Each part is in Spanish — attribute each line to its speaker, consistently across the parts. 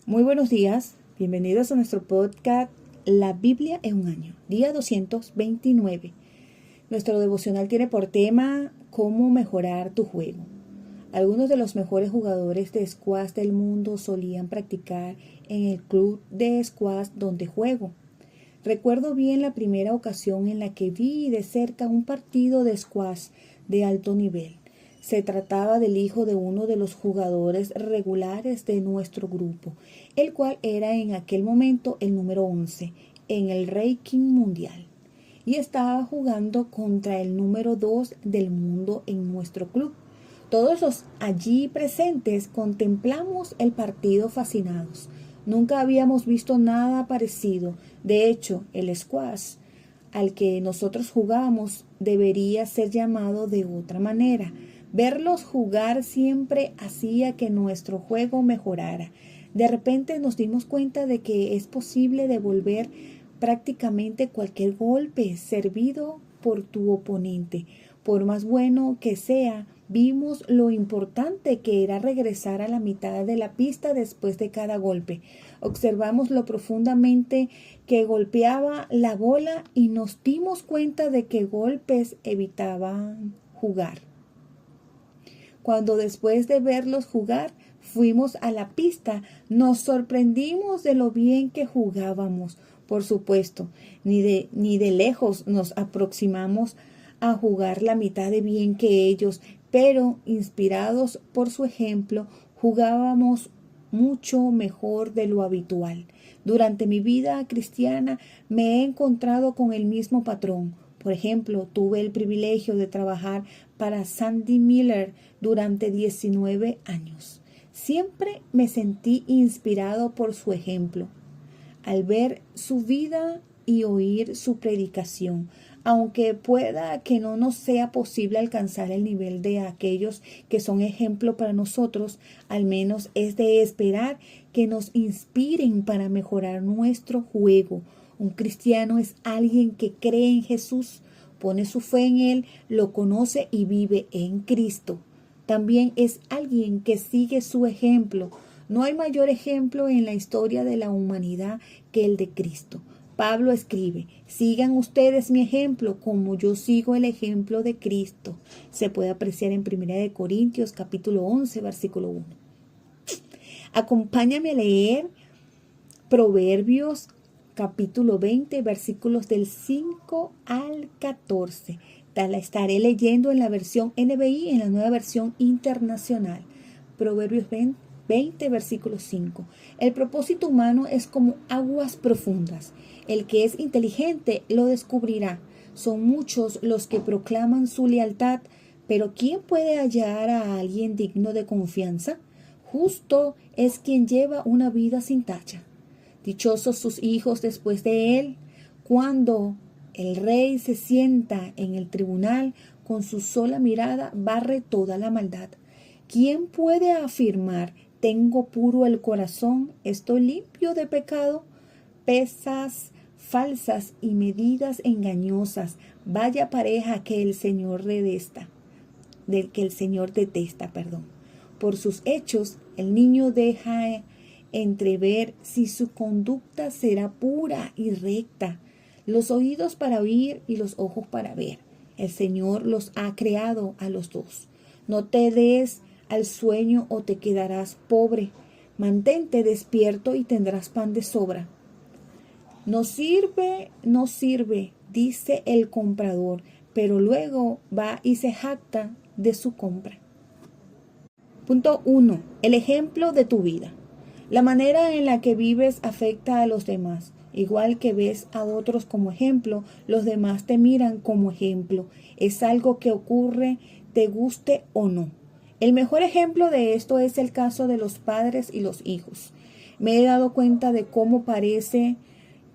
Speaker 1: Muy buenos días, bienvenidos a nuestro podcast La Biblia en un año, día 229. Nuestro devocional tiene por tema cómo mejorar tu juego. Algunos de los mejores jugadores de squash del mundo solían practicar en el club de squash donde juego. Recuerdo bien la primera ocasión en la que vi de cerca un partido de squash de alto nivel. Se trataba del hijo de uno de los jugadores regulares de nuestro grupo, el cual era en aquel momento el número 11 en el ranking mundial y estaba jugando contra el número 2 del mundo en nuestro club. Todos los allí presentes contemplamos el partido fascinados. Nunca habíamos visto nada parecido. De hecho, el squash al que nosotros jugábamos debería ser llamado de otra manera. Verlos jugar siempre hacía que nuestro juego mejorara. De repente nos dimos cuenta de que es posible devolver prácticamente cualquier golpe servido por tu oponente. Por más bueno que sea, vimos lo importante que era regresar a la mitad de la pista después de cada golpe. Observamos lo profundamente que golpeaba la bola y nos dimos cuenta de que golpes evitaban jugar. Cuando después de verlos jugar fuimos a la pista, nos sorprendimos de lo bien que jugábamos. Por supuesto, ni de lejos nos aproximamos a jugar la mitad de bien que ellos, pero inspirados por su ejemplo, jugábamos mucho mejor de lo habitual. Durante mi vida cristiana me he encontrado con el mismo patrón. Por ejemplo, tuve el privilegio de trabajar para Sandy Miller durante 19 años. Siempre me sentí inspirado por su ejemplo. Al ver su vida y oír su predicación, aunque pueda que no nos sea posible alcanzar el nivel de aquellos que son ejemplo para nosotros, al menos es de esperar que nos inspiren para mejorar nuestro juego. Un cristiano es alguien que cree en Jesús, pone su fe en Él, lo conoce y vive en Cristo. También es alguien que sigue su ejemplo. No hay mayor ejemplo en la historia de la humanidad que el de Cristo. Pablo escribe: sigan ustedes mi ejemplo como yo sigo el ejemplo de Cristo. Se puede apreciar en 1 Corintios capítulo 11 versículo 1. Acompáñame a leer Proverbios capítulo 20 versículos del 5 al 14. La estaré leyendo en la versión NBI, en la nueva versión internacional. Proverbios 20 versículo 5. El propósito humano es como aguas profundas. El que es inteligente lo descubrirá. Son muchos los que proclaman su lealtad, pero ¿quién puede hallar a alguien digno de confianza? Justo es quien lleva una vida sin tacha. Dichosos sus hijos después de él. Cuando el rey se sienta en el tribunal, con su sola mirada barre toda la maldad. ¿Quién puede afirmar: tengo puro el corazón, estoy limpio de pecado? Pesas falsas y medidas engañosas, vaya pareja que el Señor detesta. Por sus hechos el niño deja entrever si su conducta será pura y recta. Los oídos para oír y los ojos para ver. El Señor los ha creado a los dos. No te des al sueño o te quedarás pobre. Mantente despierto y tendrás pan de sobra. No sirve, dice el comprador, pero luego va y se jacta de su compra. Punto 1. El ejemplo de tu vida. La manera en la que vives afecta a los demás. Igual que ves a otros como ejemplo, los demás te miran como ejemplo. Es algo que ocurre, te guste o no. El mejor ejemplo de esto es el caso de los padres y los hijos. Me he dado cuenta de cómo parece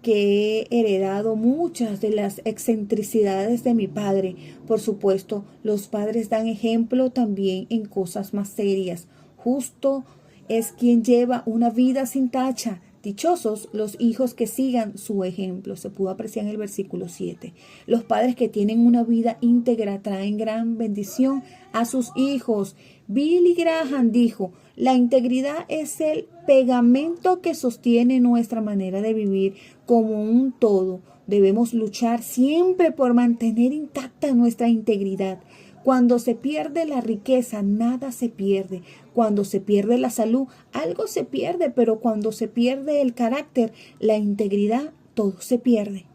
Speaker 1: que he heredado muchas de las excentricidades de mi padre. Por supuesto, los padres dan ejemplo también en cosas más serias. Justo es quien lleva una vida sin tacha. Dichosos los hijos que sigan su ejemplo, se pudo apreciar en el versículo 7. Los padres que tienen una vida íntegra traen gran bendición a sus hijos. Billy Graham dijo, la integridad es el pegamento que sostiene nuestra manera de vivir como un todo. Debemos luchar siempre por mantener intacta nuestra integridad. Cuando se pierde la riqueza, nada se pierde. Cuando se pierde la salud, algo se pierde, pero cuando se pierde el carácter, la integridad, todo se pierde.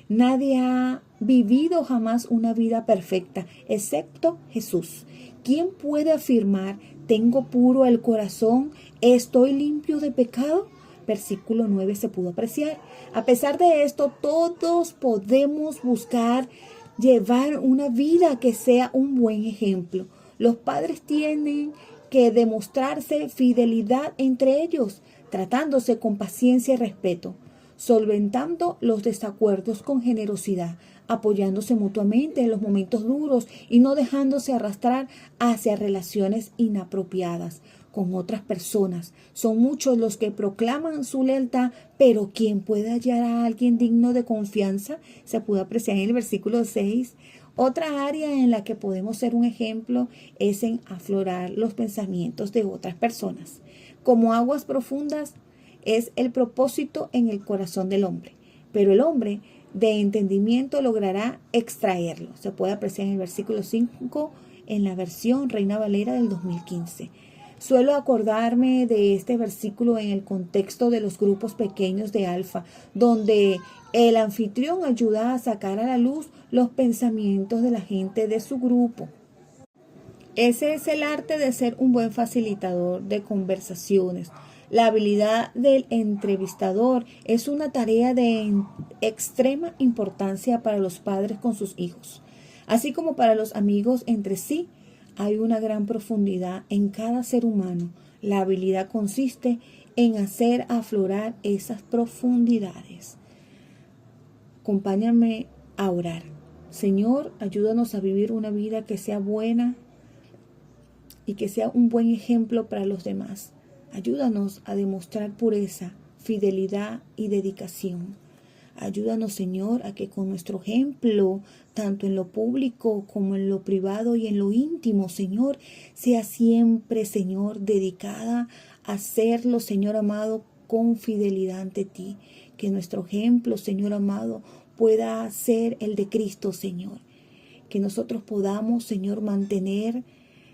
Speaker 1: Nadie ha vivido jamás una vida perfecta, excepto Jesús. ¿Quién puede afirmar, tengo puro el corazón, estoy limpio de pecado? Versículo 9 se pudo apreciar. A pesar de esto, todos podemos buscar llevar una vida que sea un buen ejemplo. Los padres tienen que demostrarse fidelidad entre ellos, tratándose con paciencia y respeto, solventando los desacuerdos con generosidad, apoyándose mutuamente en los momentos duros y no dejándose arrastrar hacia relaciones inapropiadas con otras personas. Son muchos los que proclaman su lealtad, pero ¿quién puede hallar a alguien digno de confianza? Se puede apreciar en el versículo 6. Otra área en la que podemos ser un ejemplo es en aflorar los pensamientos de otras personas. Como aguas profundas es el propósito en el corazón del hombre, pero el hombre de entendimiento logrará extraerlo. Se puede apreciar en el versículo 5 en la versión Reina Valera del 2015. Suelo acordarme de este versículo en el contexto de los grupos pequeños de alfa, donde el anfitrión ayuda a sacar a la luz los pensamientos de la gente de su grupo. Ese es el arte de ser un buen facilitador de conversaciones. La habilidad del entrevistador es una tarea de extrema importancia para los padres con sus hijos, así como para los amigos entre sí. Hay una gran profundidad en cada ser humano. La habilidad consiste en hacer aflorar esas profundidades. Acompáñame a orar. Señor, ayúdanos a vivir una vida que sea buena y que sea un buen ejemplo para los demás. Ayúdanos a demostrar pureza, fidelidad y dedicación. Ayúdanos, Señor, a que con nuestro ejemplo, tanto en lo público como en lo privado y en lo íntimo, Señor, sea siempre, Señor, dedicada a hacerlo, Señor amado, con fidelidad ante ti. Que nuestro ejemplo, Señor amado, pueda ser el de Cristo, Señor. Que nosotros podamos, Señor, mantener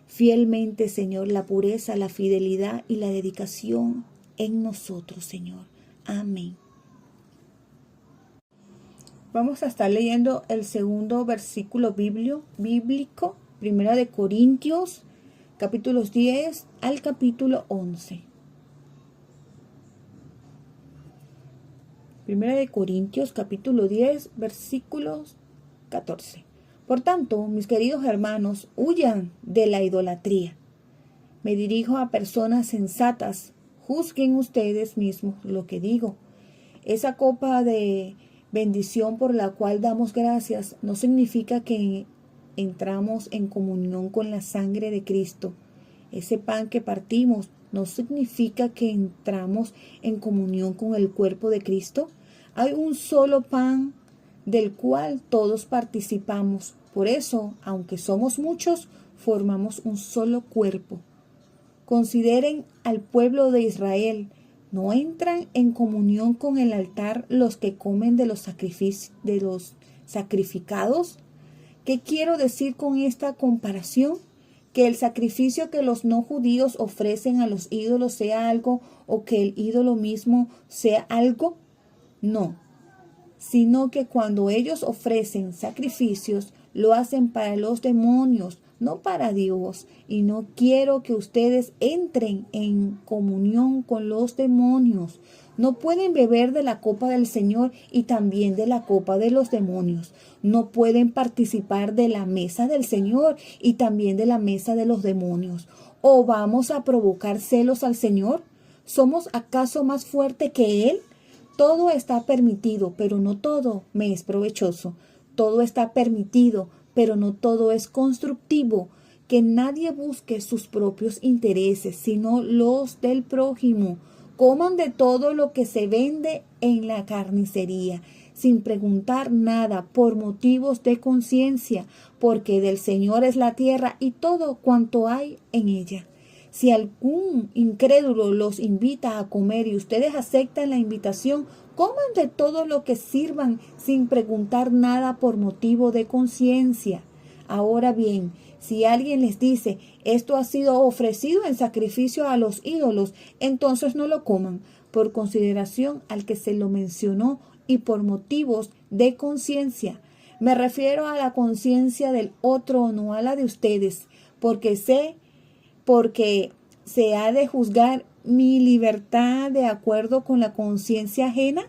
Speaker 1: fielmente, Señor, la pureza, la fidelidad y la dedicación en nosotros, Señor. Amén. Vamos a estar leyendo el segundo versículo bíblico, 1 de Corintios, capítulos 10 al capítulo 11. 1 de Corintios, capítulo 10, versículos 14. Por tanto, mis queridos hermanos, huyan de la idolatría. Me dirijo a personas sensatas. Juzguen ustedes mismos lo que digo. Esa copa de bendición por la cual damos gracias no significa que entramos en comunión con la sangre de Cristo. Ese pan que partimos no significa que entramos en comunión con el cuerpo de Cristo. Hay un solo pan del cual todos participamos. Por eso, aunque somos muchos, formamos un solo cuerpo. Consideren al pueblo de Israel. ¿No entran en comunión con el altar los que comen de los sacrificados? ¿Qué quiero decir con esta comparación? ¿Que el sacrificio que los no judíos ofrecen a los ídolos sea algo o que el ídolo mismo sea algo? No, sino que cuando ellos ofrecen sacrificios, lo hacen para los demonios, no para Dios. Y no quiero que ustedes entren en comunión con los demonios. No pueden beber de la copa del Señor y también de la copa de los demonios. No pueden participar de la mesa del Señor y también de la mesa de los demonios. ¿O vamos a provocar celos al Señor? ¿Somos acaso más fuertes que Él? Todo está permitido, pero no todo me es provechoso. Todo está permitido, pero no todo es constructivo. Que nadie busque sus propios intereses, sino los del prójimo. Coman de todo lo que se vende en la carnicería, sin preguntar nada por motivos de conciencia, porque del Señor es la tierra y todo cuanto hay en ella. Si algún incrédulo los invita a comer y ustedes aceptan la invitación, coman de todo lo que sirvan sin preguntar nada por motivo de conciencia. Ahora bien, si alguien les dice, esto ha sido ofrecido en sacrificio a los ídolos, entonces no lo coman, por consideración al que se lo mencionó y por motivos de conciencia. Me refiero a la conciencia del otro, no a la de ustedes, porque se ha de juzgar mi libertad de acuerdo con la conciencia ajena.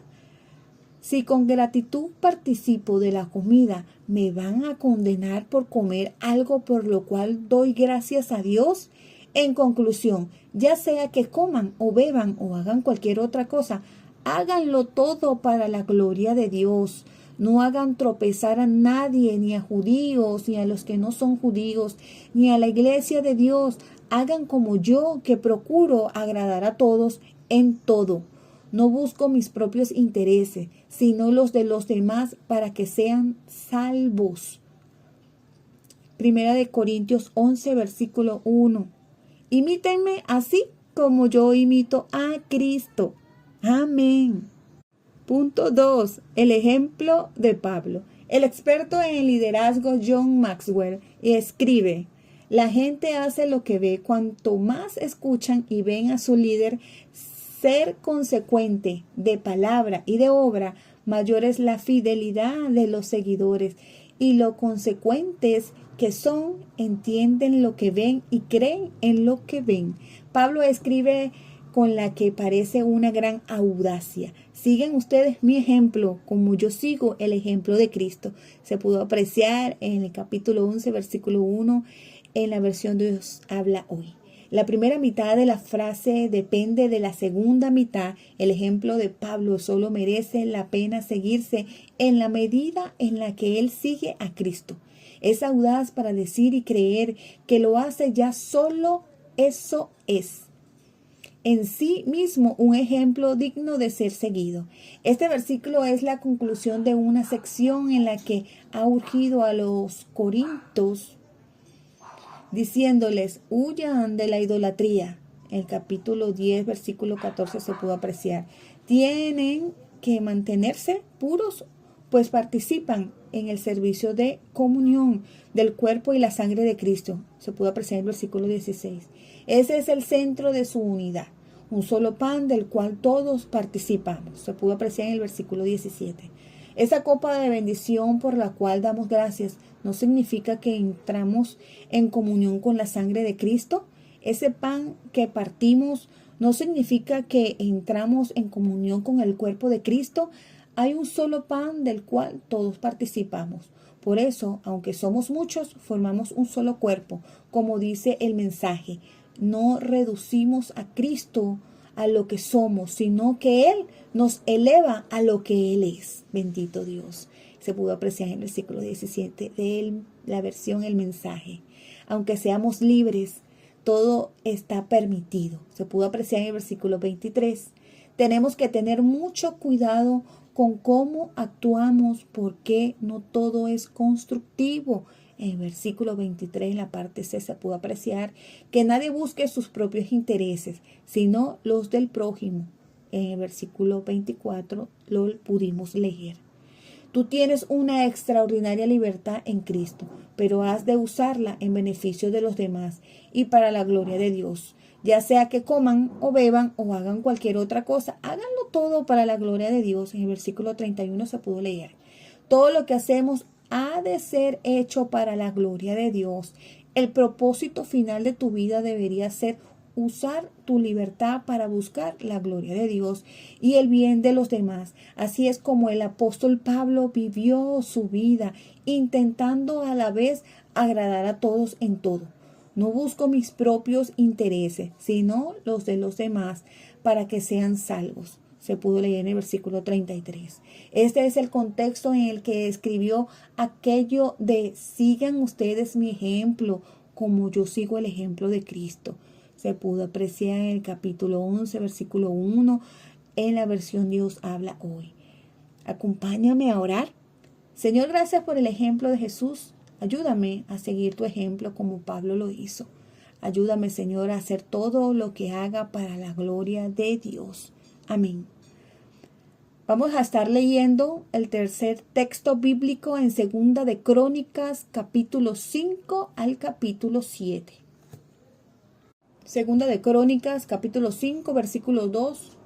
Speaker 1: Si con gratitud participo de la comida, ¿me van a condenar por comer algo por lo cual doy gracias a Dios? En conclusión, ya sea que coman o beban o hagan cualquier otra cosa, háganlo todo para la gloria de Dios. No hagan tropezar a nadie, ni a judíos, ni a los que no son judíos, ni a la iglesia de Dios. Hagan como yo, que procuro agradar a todos en todo. No busco mis propios intereses, sino los de los demás para que sean salvos. Primera de Corintios 11, versículo 1. Imítenme así como yo imito a Cristo. Amén. Punto 2. El ejemplo de Pablo. El experto en liderazgo John Maxwell escribe: la gente hace lo que ve. Cuanto más escuchan y ven a su líder ser consecuente de palabra y de obra, mayor es la fidelidad de los seguidores. Y lo consecuentes que son, entienden lo que ven y creen en lo que ven. Pablo escribe con la que parece una gran audacia. Sigan ustedes mi ejemplo, como yo sigo el ejemplo de Cristo. Se pudo apreciar en el capítulo 11, versículo 1, en la versión de Dios habla hoy. La primera mitad de la frase depende de la segunda mitad. El ejemplo de Pablo solo merece la pena seguirse en la medida en la que él sigue a Cristo. Es audaz para decir y creer que lo hace ya solo eso es en sí mismo un ejemplo digno de ser seguido. Este versículo es la conclusión de una sección en la que ha urgido a los corintios diciéndoles, huyan de la idolatría. El capítulo 10, versículo 14 se pudo apreciar. Tienen que mantenerse puros, pues participan en el servicio de comunión del cuerpo y la sangre de Cristo. Se pudo apreciar en el versículo 16. Ese es el centro de su unidad. Un solo pan del cual todos participamos. Se pudo apreciar en el versículo 17. Esa copa de bendición por la cual damos gracias no significa que entramos en comunión con la sangre de Cristo. Ese pan que partimos no significa que entramos en comunión con el cuerpo de Cristo. Hay un solo pan del cual todos participamos. Por eso, aunque somos muchos, formamos un solo cuerpo, como dice el mensaje. No reducimos a Cristo a lo que somos, sino que Él nos eleva a lo que Él es. Bendito Dios. Se pudo apreciar en el versículo 17 de la versión El Mensaje. Aunque seamos libres, todo está permitido. Se pudo apreciar en el versículo 23. Tenemos que tener mucho cuidado con cómo actuamos, porque no todo es constructivo. En el versículo 23, en la parte C, se pudo apreciar que nadie busque sus propios intereses, sino los del prójimo. En el versículo 24 lo pudimos leer. Tú tienes una extraordinaria libertad en Cristo, pero has de usarla en beneficio de los demás y para la gloria de Dios. Ya sea que coman o beban o hagan cualquier otra cosa, háganlo todo para la gloria de Dios. En el versículo 31 se pudo leer. Todo lo que hacemos ha de ser hecho para la gloria de Dios. El propósito final de tu vida debería ser usar tu libertad para buscar la gloria de Dios y el bien de los demás. Así es como el apóstol Pablo vivió su vida, intentando a la vez agradar a todos en todo. No busco mis propios intereses, sino los de los demás, para que sean salvos. Se pudo leer en el versículo 33. Este es el contexto en el que escribió aquello de sigan ustedes mi ejemplo, como yo sigo el ejemplo de Cristo. se pudo apreciar en el capítulo 11, versículo 1, en la versión Dios habla hoy. Acompáñame a orar. Señor, gracias por el ejemplo de Jesús. Ayúdame a seguir tu ejemplo como Pablo lo hizo. Ayúdame, Señor, a hacer todo lo que haga para la gloria de Dios. Amén. Vamos a estar leyendo el tercer texto bíblico en Segunda de Crónicas, capítulo 5 al capítulo 7. Segunda de Crónicas, capítulo 5, versículo 2.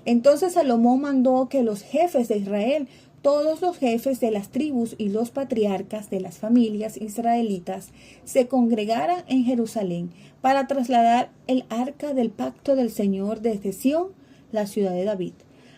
Speaker 1: Entonces Salomón mandó que los jefes de Israel, todos los jefes de las tribus y los patriarcas de las familias israelitas, se congregaran en Jerusalén para trasladar el arca del pacto del Señor desde Sión, la ciudad de David.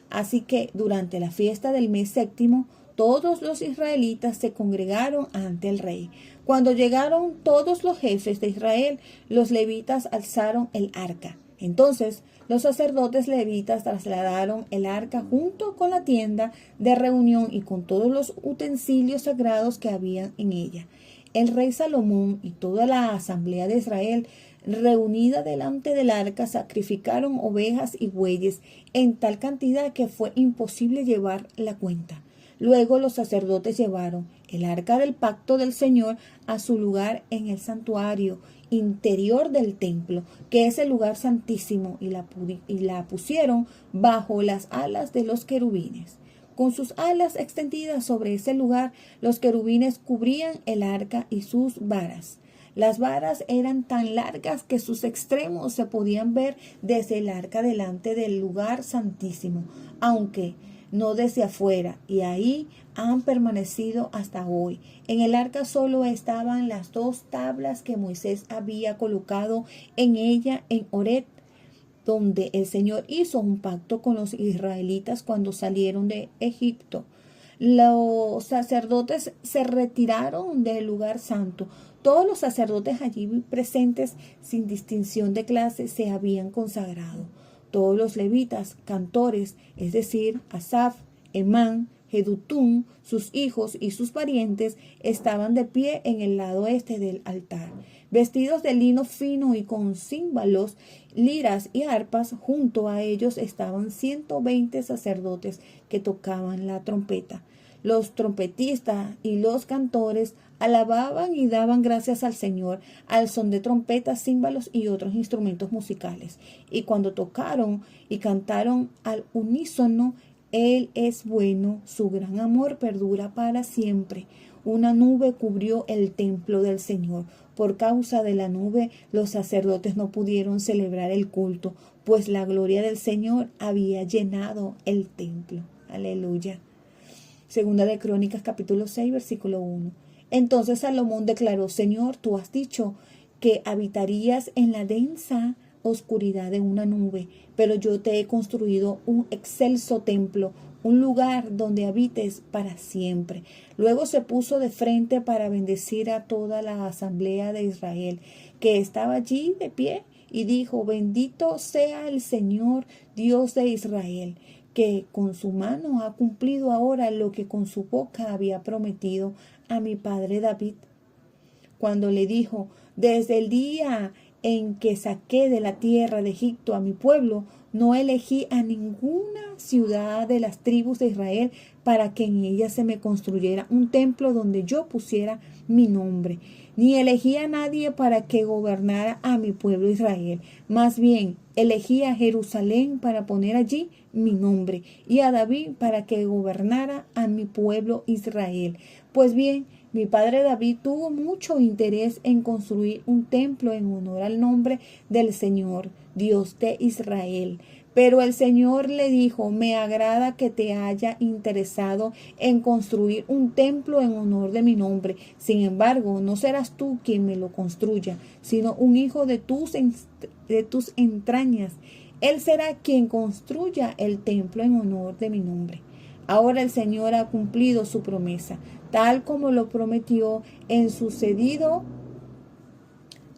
Speaker 1: Así que durante la fiesta del mes séptimo, todos los israelitas se congregaron ante el rey. Cuando llegaron todos los jefes de Israel, los levitas alzaron el arca. Entonces los sacerdotes levitas trasladaron el arca junto con la tienda de reunión y con todos los utensilios sagrados que había en ella. El rey Salomón y toda la asamblea de Israel, reunida delante del arca, sacrificaron ovejas y bueyes en tal cantidad que fue imposible llevar la cuenta. Luego los sacerdotes llevaron el arca del pacto del Señor a su lugar en el santuario interior del templo, que es el lugar santísimo, y la pusieron bajo las alas de los querubines. Con sus alas extendidas sobre ese lugar, los querubines cubrían el arca y sus varas. Las varas eran tan largas que sus extremos se podían ver desde el arca delante del lugar santísimo, aunque no desde afuera, y ahí han permanecido hasta hoy. En el arca solo estaban las 2 tablas que Moisés había colocado en ella en Horeb, donde el Señor hizo un pacto con los israelitas cuando salieron de Egipto. Los sacerdotes se retiraron del lugar santo. Todos los sacerdotes allí presentes, sin distinción de clase, se habían consagrado. Todos los levitas, cantores, es decir, Asaf, Emán, Jedutún, sus hijos y sus parientes, estaban de pie en el lado este del altar, vestidos de lino fino y con címbalos, liras y arpas. Junto a ellos estaban 120 sacerdotes que tocaban la trompeta. Los trompetistas y los cantores alababan y daban gracias al Señor al son de trompetas, címbalos y otros instrumentos musicales. Y cuando tocaron y cantaron al unísono, Él es bueno, su gran amor perdura para siempre. Una nube cubrió el templo del Señor. Por causa de la nube, los sacerdotes no pudieron celebrar el culto, pues la gloria del Señor había llenado el templo. Aleluya. Segunda de Crónicas, capítulo 6, versículo 1. Entonces Salomón declaró: Señor, tú has dicho que habitarías en la densa oscuridad de una nube, pero yo te he construido un excelso templo, un lugar donde habites para siempre. Luego se puso de frente para bendecir a toda la asamblea de Israel, que estaba allí de pie, y dijo: Bendito sea el Señor, Dios de Israel, que con su mano ha cumplido ahora lo que con su boca había prometido a mi padre David. Cuando le dijo: Desde el día en que saqué de la tierra de Egipto a mi pueblo, no elegí a ninguna ciudad de las tribus de Israel para que en ella se me construyera un templo donde yo pusiera mi nombre, ni elegí a nadie para que gobernara a mi pueblo Israel. Más bien, elegí a Jerusalén para poner allí mi nombre, y a David para que gobernara a mi pueblo Israel. Pues bien, mi padre David tuvo mucho interés en construir un templo en honor al nombre del Señor, Dios de Israel. Pero el Señor le dijo: Me agrada que te haya interesado en construir un templo en honor de mi nombre. Sin embargo, no serás tú quien me lo construya, sino un hijo de tus entrañas. Él será quien construya el templo en honor de mi nombre. Ahora el Señor ha cumplido su promesa, tal como lo prometió en sucedido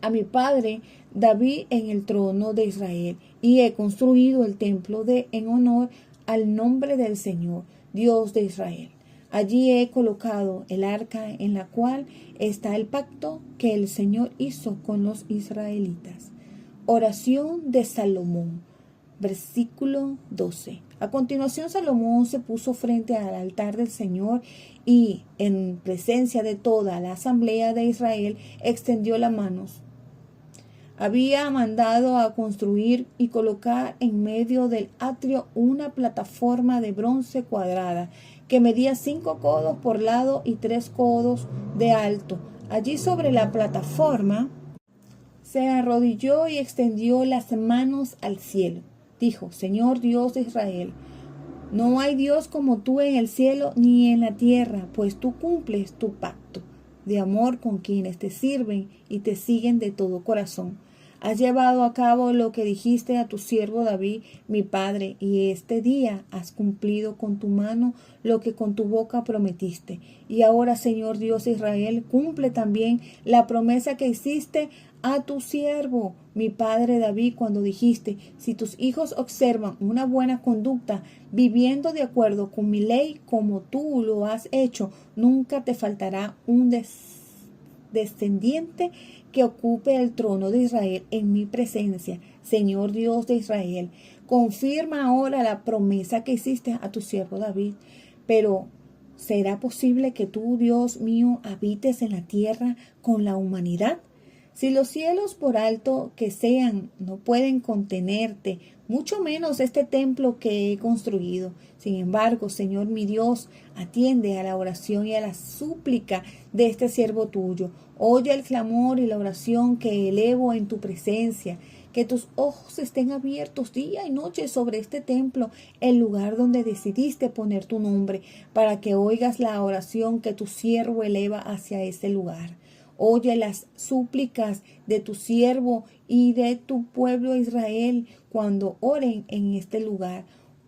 Speaker 1: a mi padre David en el trono de Israel, y he construido el templo en honor al nombre del Señor, Dios de Israel. Allí he colocado el arca en la cual está el pacto que el Señor hizo con los israelitas. Oración de Salomón, versículo 12. A continuación, Salomón se puso frente al altar del Señor y, en presencia de toda la asamblea de Israel, extendió las manos. Había mandado a construir y colocar en medio del atrio una plataforma de bronce cuadrada que medía 5 codos por lado y 3 codos de alto. Allí sobre la plataforma se arrodilló y extendió las manos al cielo. Dijo: Señor Dios de Israel, no hay Dios como tú en el cielo ni en la tierra, pues tú cumples tu pacto de amor con quienes te sirven y te siguen de todo corazón. Has llevado a cabo lo que dijiste a tu siervo David, mi padre, y este día has cumplido con tu mano lo que con tu boca prometiste. Y ahora, Señor Dios de Israel, cumple también la promesa que hiciste a tu siervo, mi padre David, cuando dijiste: si tus hijos observan una buena conducta, viviendo de acuerdo con mi ley, como tú lo has hecho, nunca te faltará un descendiente que ocupe el trono de Israel en mi presencia. Señor Dios de Israel, confirma ahora la promesa que hiciste a tu siervo David. Pero ¿será posible que tú, Dios mío, habites en la tierra con la humanidad? Si los cielos, por alto que sean, no pueden contenerte, mucho menos este templo que he construido. Sin embargo, Señor mi Dios, atiende a la oración y a la súplica de este siervo tuyo. Oye el clamor y la oración que elevo en tu presencia. Que tus ojos estén abiertos día y noche sobre este templo, el lugar donde decidiste poner tu nombre, para que oigas la oración que tu siervo eleva hacia ese lugar. Oye las súplicas de tu siervo y de tu pueblo Israel cuando oren en este lugar.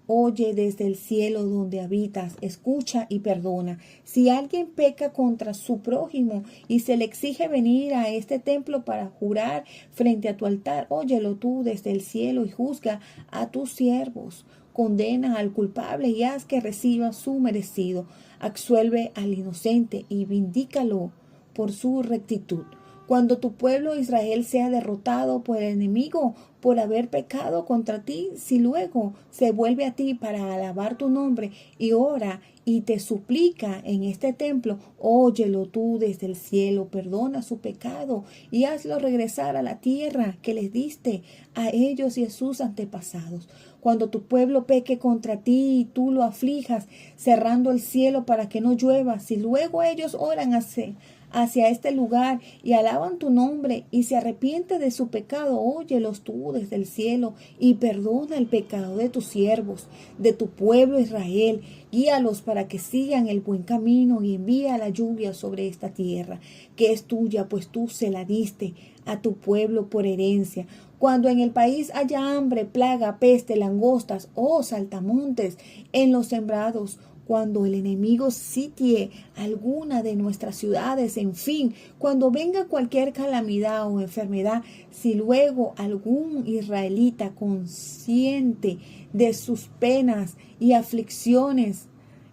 Speaker 1: Oye desde el cielo donde habitas, escucha y perdona. Si alguien peca contra su prójimo y se le exige venir a este templo para jurar frente a tu altar, óyelo tú desde el cielo y juzga a tus siervos. Condena al culpable y haz que reciba su merecido. Absuelve al inocente y vindícalo por su rectitud. Cuando tu pueblo Israel sea derrotado por el enemigo por haber pecado contra ti, si luego se vuelve a ti para alabar tu nombre y ora y te suplica en este templo, óyelo tú desde el cielo, perdona su pecado y hazlo regresar a la tierra que les diste a ellos y a sus antepasados. Cuando tu pueblo peque contra ti y tú lo aflijas, cerrando el cielo para que no llueva, si luego ellos oran hacia este lugar y alaban tu nombre y se arrepiente de su pecado, óyelos tú desde el cielo y perdona el pecado de tus siervos, de tu pueblo Israel. Guíalos para que sigan el buen camino y envía la lluvia sobre esta tierra, que es tuya, pues tú se la diste a tu pueblo por herencia. Cuando en el país haya hambre, plaga, peste, langostas o saltamontes en los sembrados, cuando el enemigo sitie alguna de nuestras ciudades, en fin, cuando venga cualquier calamidad o enfermedad, si luego algún israelita consciente de sus penas y aflicciones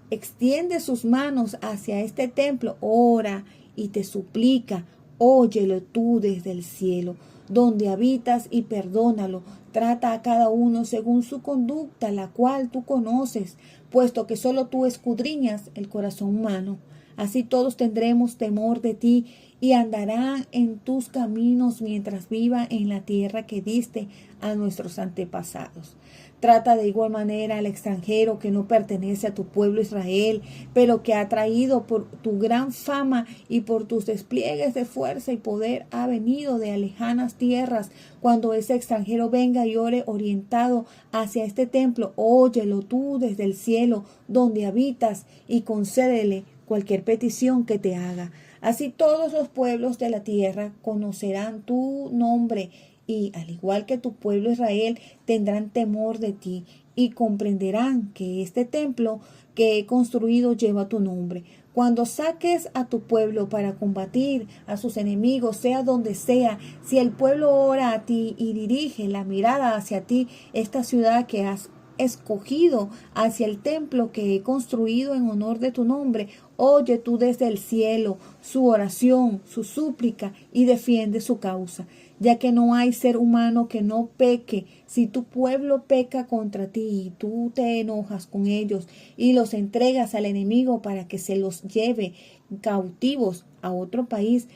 Speaker 1: extiende sus manos hacia este templo, ora y te suplica, óyelo tú desde el cielo, donde habitas y perdónalo. Trata a cada uno según su conducta, la cual tú conoces, puesto que solo tú escudriñas el corazón humano. Así todos tendremos temor de ti y andarán en tus caminos mientras viva en la tierra que diste a nuestros antepasados. Trata de igual manera al extranjero que no pertenece a tu pueblo Israel, pero que ha traído por tu gran fama y por tus despliegues de fuerza y poder, ha venido de lejanas tierras. Cuando ese extranjero venga y ore orientado hacia este templo, óyelo tú desde el cielo donde habitas y concédele cualquier petición que te haga. Así todos los pueblos de la tierra conocerán tu nombre y, al igual que tu pueblo Israel, tendrán temor de ti y comprenderán que este templo que he construido lleva tu nombre. Cuando saques a tu pueblo para combatir a sus enemigos, sea donde sea, si el pueblo ora a ti y dirige la mirada hacia ti, esta ciudad que has escogido hacia el templo que he construido en honor de tu nombre, oye tú desde el cielo su oración, su súplica y defiende su causa. ya que no hay ser humano que no peque. Si tu pueblo peca contra ti y tú te enojas con ellos y los entregas al enemigo para que se los lleve cautivos a otro país,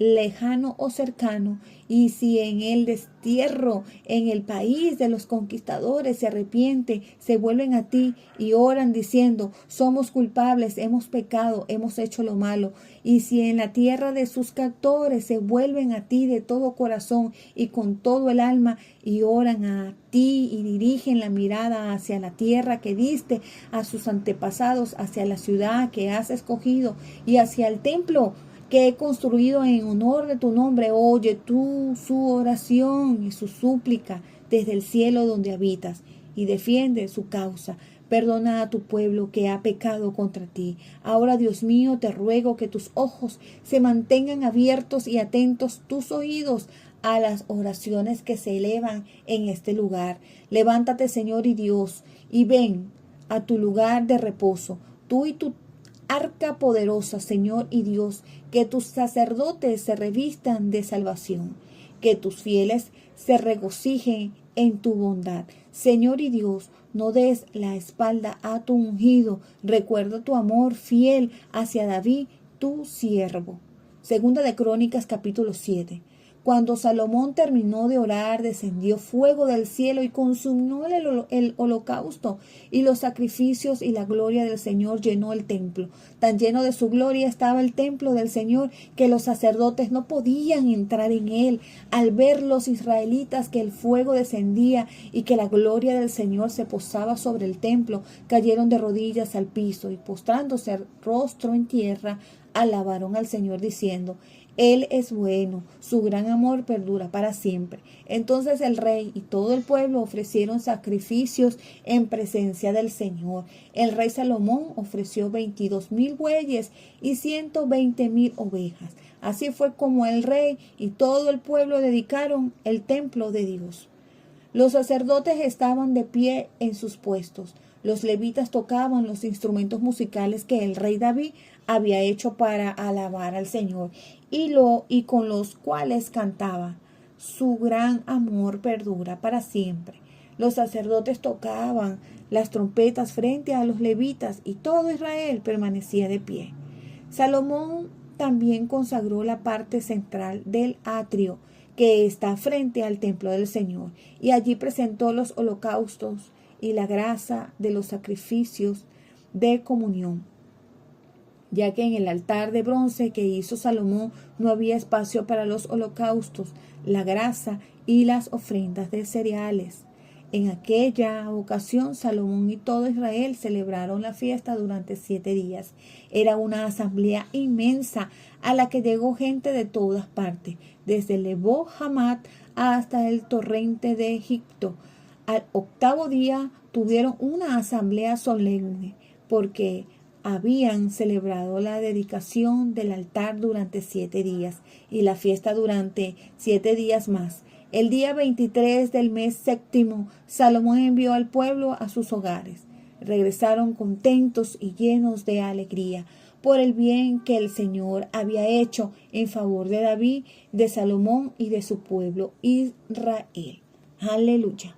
Speaker 1: lejano o cercano, y si en el destierro, en el país de los conquistadores se arrepienten, se vuelven a ti y oran diciendo, somos culpables, hemos pecado, hemos hecho lo malo, y si en la tierra de sus captores se vuelven a ti de todo corazón y con todo el alma y oran a ti y dirigen la mirada hacia la tierra que diste a sus antepasados, hacia la ciudad que has escogido y hacia el templo que he construido en honor de tu nombre, oye tú su oración y su súplica desde el cielo donde habitas y defiende su causa. Perdona a tu pueblo que ha pecado contra ti. Ahora, Dios mío, te ruego que tus ojos se mantengan abiertos y atentos tus oídos a las oraciones que se elevan en este lugar. Levántate, Señor y Dios, y ven a tu lugar de reposo, tú y tu arca poderosa, Señor y Dios, que tus sacerdotes se revistan de salvación, que tus fieles se regocijen en tu bondad. Señor y Dios, no des la espalda a tu ungido. Recuerda tu amor fiel hacia David, tu siervo. Segunda de Crónicas, capítulo 7. Cuando Salomón terminó de orar, descendió fuego del cielo y consumió el holocausto y los sacrificios, y la gloria del Señor llenó el templo. Tan lleno de su gloria estaba el templo del Señor que los sacerdotes no podían entrar en él. Al ver los israelitas que el fuego descendía y que la gloria del Señor se posaba sobre el templo, cayeron de rodillas al piso y postrándose rostro en tierra, alabaron al Señor diciendo, Él es bueno, su gran amor perdura para siempre. Entonces el rey y todo el pueblo ofrecieron sacrificios en presencia del Señor. El rey Salomón ofreció 22,000 bueyes y 120,000 ovejas. Así fue como el rey y todo el pueblo dedicaron el templo de Dios. Los sacerdotes estaban de pie en sus puestos. Los levitas tocaban los instrumentos musicales que el rey David había hecho para alabar al Señor y con los cuales cantaba. Su gran amor perdura para siempre. Los sacerdotes tocaban las trompetas frente a los levitas y todo Israel permanecía de pie. Salomón también consagró la parte central del atrio que está frente al templo del Señor, y allí presentó los holocaustos y la grasa de los sacrificios de comunión, ya que en el altar de bronce que hizo Salomón no había espacio para los holocaustos, la grasa y las ofrendas de cereales. En aquella ocasión Salomón y todo Israel celebraron la fiesta durante 7 días. Era una asamblea inmensa a la que llegó gente de todas partes, desde Lebo Hamat hasta el torrente de Egipto. Al 8º día tuvieron una asamblea solemne porque habían celebrado la dedicación del altar durante 7 días y la fiesta durante 7 días más. El día 23 del mes séptimo, Salomón envió al pueblo a sus hogares. Regresaron contentos y llenos de alegría por el bien que el Señor había hecho en favor de David, de Salomón y de su pueblo Israel. Aleluya.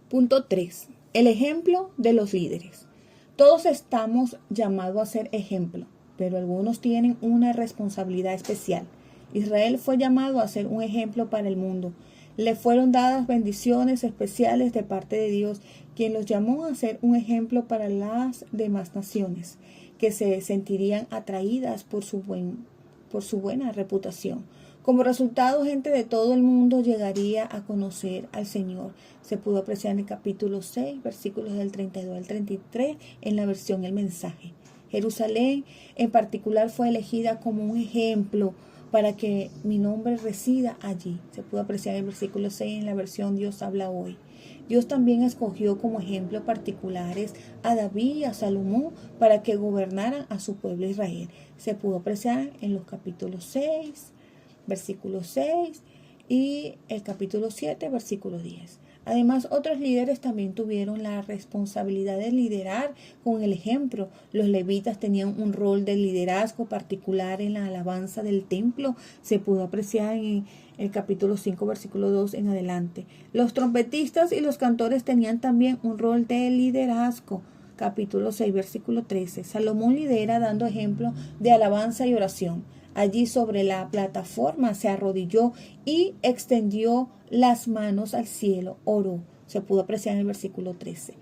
Speaker 1: Punto 3. El ejemplo de los líderes. Todos estamos llamados a ser ejemplo, pero algunos tienen una responsabilidad especial. Israel fue llamado a ser un ejemplo para el mundo. Le fueron dadas bendiciones especiales de parte de Dios, quien los llamó a ser un ejemplo para las demás naciones, que se sentirían atraídas por su buena reputación. Como resultado, gente de todo el mundo llegaría a conocer al Señor. Se pudo apreciar en el capítulo 6, versículos del 32 al 33, en la versión El Mensaje. Jerusalén en particular fue elegida como un ejemplo para que mi nombre resida allí. Se pudo apreciar el versículo 6 en la versión Dios habla hoy. Dios también escogió como ejemplos particulares a David y a Salomón para que gobernaran a su pueblo Israel. Se pudo apreciar en los capítulos 6, versículo 6 y el capítulo 7, versículo 10. Además, otros líderes también tuvieron la responsabilidad de liderar con el ejemplo. Los levitas tenían un rol de liderazgo particular en la alabanza del templo. Se pudo apreciar en el capítulo 5, versículo 2 en adelante. Los trompetistas y los cantores tenían también un rol de liderazgo. Capítulo 6, versículo 13. Salomón lidera dando ejemplo de alabanza y oración. Allí sobre la plataforma se arrodilló y extendió las manos al cielo, oró. Se pudo apreciar en el versículo 13.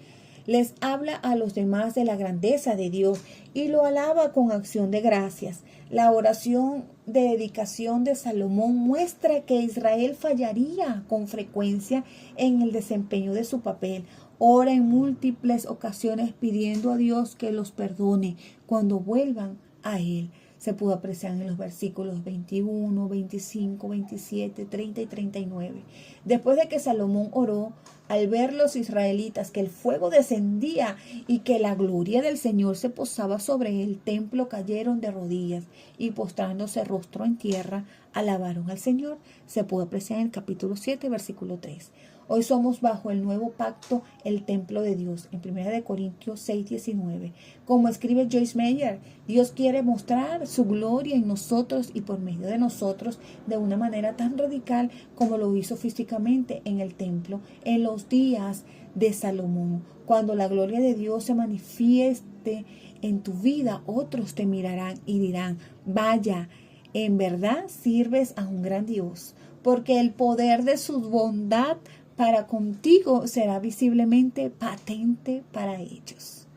Speaker 1: Les habla a los demás de la grandeza de Dios y lo alaba con acción de gracias. La oración de dedicación de Salomón muestra que Israel fallaría con frecuencia en el desempeño de su papel. Ora en múltiples ocasiones pidiendo a Dios que los perdone cuando vuelvan a Él. Se pudo apreciar en los versículos 21, 25, 27, 30 y 39. Después de que Salomón oró, al ver los israelitas que el fuego descendía y que la gloria del Señor se posaba sobre el templo, cayeron de rodillas y postrándose rostro en tierra, alabaron al Señor. Se pudo apreciar en el capítulo 7, versículo 3. Hoy somos bajo el nuevo pacto, el templo de Dios, en 1 Corintios 6, 19. Como escribe Joyce Meyer, Dios quiere mostrar su gloria en nosotros y por medio de nosotros de una manera tan radical como lo hizo físicamente en el templo en los días de Salomón. Cuando la gloria de Dios se manifieste en tu vida, otros te mirarán y dirán, vaya, en verdad sirves a un gran Dios, porque el poder de su bondad para contigo será visiblemente patente para ellos.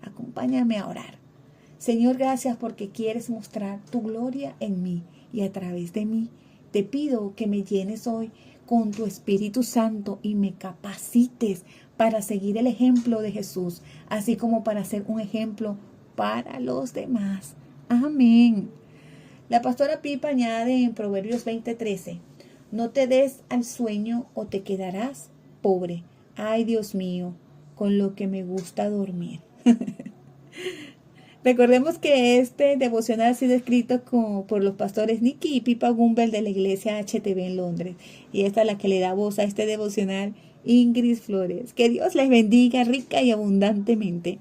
Speaker 1: Acompáñame a orar. Señor, gracias porque quieres mostrar tu gloria en mí y a través de mí. Te pido que me llenes hoy con tu Espíritu Santo y me capacites para seguir el ejemplo de Jesús, así como para ser un ejemplo para los demás. Amén. La pastora Pipa añade en Proverbios 20:13, no te des al sueño o te quedarás pobre. Ay, Dios mío, con lo que me gusta dormir. Recordemos que este devocional ha sido escrito por los pastores Nicky y Pipa Gumbel de la iglesia HTB en Londres. Y esta es la que le da voz a este devocional, Ingrid Flores. Que Dios les bendiga rica y abundantemente.